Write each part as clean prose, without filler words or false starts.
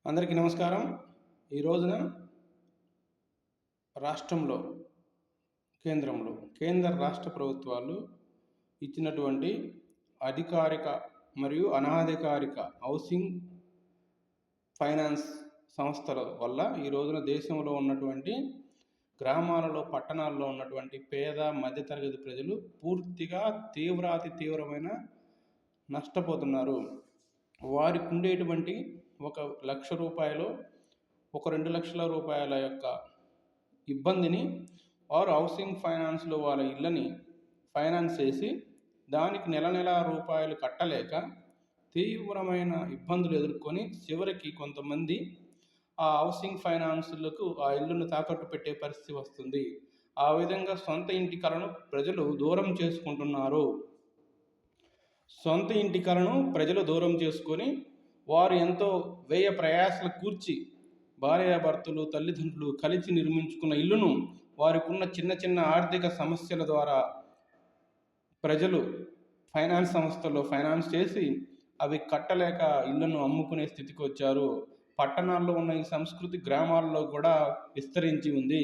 అందరికీ నమస్కారం. ఈ రోజున రాష్ట్రంలో, కేంద్ర రాష్ట్ర ప్రభుత్వాలు ఇచ్చినటువంటి అధికారిక మరియు అనాధికారిక హౌసింగ్ ఫైనాన్స్ సంస్థల వల్ల ఈ రోజున దేశంలో ఉన్నటువంటి గ్రామాలలో, పట్టణాల్లో ఉన్నటువంటి పేద మధ్యతరగతి ప్రజలు పూర్తిగా తీవ్రమైన నష్టపోతున్నారు. వారికి ఉండేటువంటి ₹1,00,000 ఒక 2,00,000 రూపాయల యొక్క ఇబ్బందిని వారు హౌసింగ్ ఫైనాన్స్లో వాళ్ళ ఇళ్ళని ఫైనాన్స్ చేసి దానికి నెల రూపాయలు కట్టలేక తీవ్రమైన ఇబ్బందులు ఎదుర్కొని చివరికి కొంతమంది ఆ హౌసింగ్ ఫైనాన్స్లకు ఆ ఇల్లును తాకట్టు పెట్టే పరిస్థితి వస్తుంది. ఆ విధంగా సొంత ఇంటి కలను ప్రజలు దూరం చేసుకుంటున్నారు. సొంత ఇంటి కలను ప్రజలు దూరం చేసుకొని వారు ఎంతో వ్యయ ప్రయాసలు కూర్చి భార్యాభర్తలు, తల్లిదండ్రులు కలిసి నిర్మించుకున్న ఇల్లును వారికున్న చిన్న ఆర్థిక సమస్యల ద్వారా ప్రజలు ఫైనాన్స్ సంస్థల్లో ఫైనాన్స్ చేసి అవి కట్టలేక ఇళ్లను అమ్ముకునే స్థితికి వచ్చారు. పట్టణాల్లో ఉన్న ఈ సంస్కృతి గ్రామాల్లో కూడా విస్తరించి ఉంది.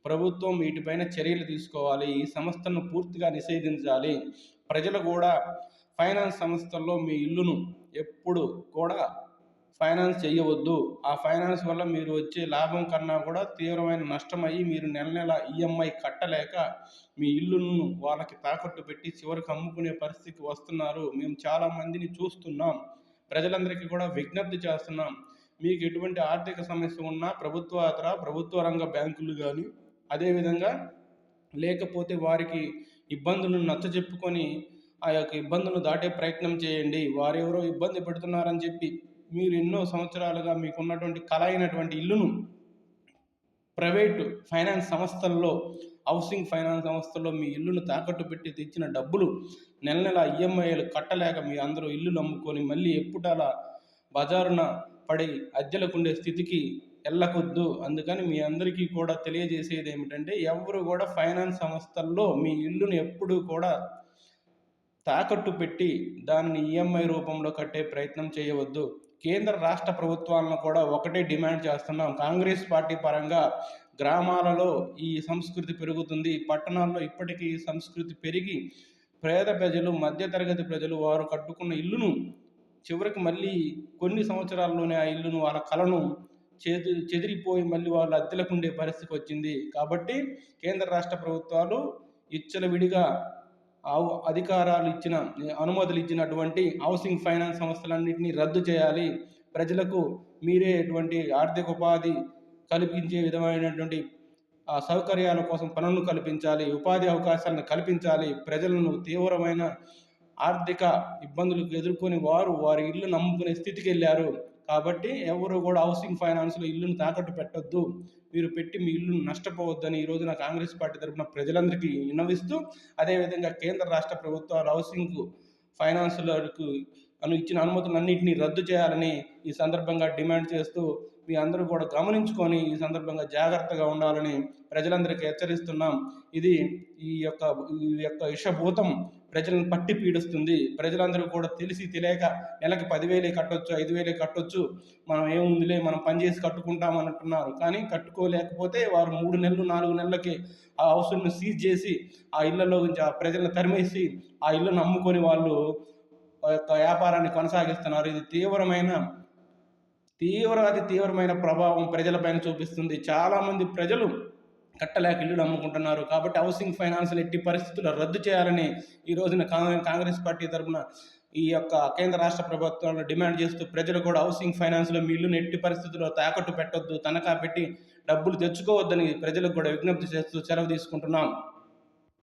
ప్రభుత్వం వీటిపైన చర్యలు తీసుకోవాలి. ఈ సంస్థలను పూర్తిగా నిషేధించాలి. ప్రజలు కూడా ఫైనాన్స్ సంస్థల్లో మీ ఇల్లును ఎప్పుడు కూడా ఫైనాన్స్ చేయవద్దు. ఆ ఫైనాన్స్ వల్ల మీరు వచ్చే లాభం కన్నా కూడా తీవ్రమైన నష్టం అయ్యి మీరు నెల ఈఎంఐ కట్టలేక మీ ఇల్లును వాళ్ళకి తాకట్టు పెట్టి చివరికి అమ్ముకునే పరిస్థితికి వస్తున్నారు. మేము చాలామందిని చూస్తున్నాం. ప్రజలందరికీ కూడా విజ్ఞప్తి చేస్తున్నాం. మీకు ఎటువంటి ఆర్థిక సమస్య ఉన్నా ప్రభుత్వ రంగ బ్యాంకులు కానీ, అదేవిధంగా లేకపోతే వారికి ఇబ్బందులను నచ్చజెప్పుకొని ఆ యొక్క ఇబ్బందులను దాటే ప్రయత్నం చేయండి. వారెవరో ఇబ్బంది పెడుతున్నారని చెప్పి మీరు ఎన్నో సంవత్సరాలుగా మీకున్నటువంటి కల అయినటువంటి ఇల్లును ప్రైవేటు ఫైనాన్స్ సంస్థల్లో, హౌసింగ్ ఫైనాన్స్ సంస్థల్లో మీ ఇల్లును తాకట్టు పెట్టి తెచ్చిన డబ్బులు నెల ఈఎంఐలు కట్టలేక మీ అందరూ ఇల్లులు అమ్ముకొని మళ్ళీ ఎప్పుడలా బజారున పడి అద్దెలకుండే స్థితికి వెళ్ళకొద్దు. అందుకని మీ అందరికీ కూడా తెలియజేసేది ఏమిటంటే, ఎవరు కూడా ఫైనాన్స్ సంస్థల్లో మీ ఇల్లును ఎప్పుడూ కూడా తాకట్టు పెట్టి దానిని ఈఎంఐ రూపంలో కట్టే ప్రయత్నం చేయవద్దు. కేంద్ర రాష్ట్ర ప్రభుత్వాలను కూడా ఒకటే డిమాండ్ చేస్తున్నాం. కాంగ్రెస్ పార్టీ పరంగా గ్రామాలలో ఈ సంస్కృతి పెరుగుతుంది, పట్టణాల్లో ఇప్పటికీ ఈ సంస్కృతి పెరిగి పేద ప్రజలు, మధ్యతరగతి ప్రజలు వారు కట్టుకున్న ఇల్లును చివరికి మళ్ళీ కొన్ని సంవత్సరాల్లోనే ఆ ఇల్లును, వాళ్ళ కలను చెదిరిపోయి మళ్ళీ వాళ్ళు అద్దెలకుండే పరిస్థితికి వచ్చింది. కాబట్టి కేంద్ర రాష్ట్ర ప్రభుత్వాలు విడిగా అధికారాలు ఇచ్చిన, అనుమతులు ఇచ్చినటువంటి హౌసింగ్ ఫైనాన్స్ సంస్థలన్నింటినీ రద్దు చేయాలి. ప్రజలకు మీరే ఎటువంటి ఆర్థిక ఉపాధి కల్పించే విధమైనటువంటి సౌకర్యాల కోసం పనులను కల్పించాలి, ఉపాధి అవకాశాలను కల్పించాలి. ప్రజలను తీవ్రమైన ఆర్థిక ఇబ్బందులకు ఎదుర్కొని వారి ఇల్లు నమ్ముకునే స్థితికి వెళ్ళారు. కాబట్టి ఎవరు కూడా హౌసింగ్ ఫైనాన్స్లో ఇల్లును తాకట్టు పెట్టొద్దు. మీరు పెట్టి మీ ఇల్లును నష్టపోవద్దని ఈ రోజున కాంగ్రెస్ పార్టీ తరఫున ప్రజలందరికీ విన్నవిస్తూ, అదేవిధంగా కేంద్ర రాష్ట్ర ప్రభుత్వాలు హౌసింగ్ ఫైనాన్స్లకు ఇచ్చిన అనుమతులన్నింటినీ రద్దు చేయాలని ఈ సందర్భంగా డిమాండ్ చేస్తూ, మీ అందరూ కూడా గమనించుకొని ఈ సందర్భంగా జాగ్రత్తగా ఉండాలని ప్రజలందరికీ హెచ్చరిస్తున్నాం. ఈ యొక్క విషభూతం ప్రజలను పట్టి పీడిస్తుంది. ప్రజలందరూ కూడా తెలియక నెలకు 10,000 కట్టొచ్చు, 5,000 కట్టొచ్చు, మనం ఏముందిలే మనం పనిచేసి కట్టుకుంటామని అంటున్నారు. కానీ కట్టుకోలేకపోతే వారు 3 నెలలు 4 నెలలకి ఆ హౌస్ను సీజ్ చేసి ఆ ఇళ్లలో నుంచి ఆ ప్రజలను తరిమేసి ఆ ఇళ్లను అమ్ముకొని వాళ్ళు యొక్క వ్యాపారాన్ని కొనసాగిస్తున్నారు. ఇది తీవ్రమైన ప్రభావం ప్రజలపైన చూపిస్తుంది. చాలామంది ప్రజలు కట్టలేక ఇల్లులు అమ్ముకుంటున్నారు. కాబట్టి హౌసింగ్ ఫైనాన్స్లు ఎట్టి పరిస్థితుల్లో రద్దు చేయాలని ఈ రోజున కాంగ్రెస్ పార్టీ తరఫున ఈ యొక్క కేంద్ర రాష్ట్ర ప్రభుత్వాలను డిమాండ్ చేస్తూ, ప్రజలు కూడా హౌసింగ్ ఫైనాన్స్లో మీ ఇల్లును ఎట్టి పరిస్థితుల్లో తాకట్టు పెట్టొద్దు, తనఖా పెట్టి డబ్బులు తెచ్చుకోవద్దని ప్రజలకు కూడా విజ్ఞప్తి చేస్తూ సెలవు తీసుకుంటున్నాం.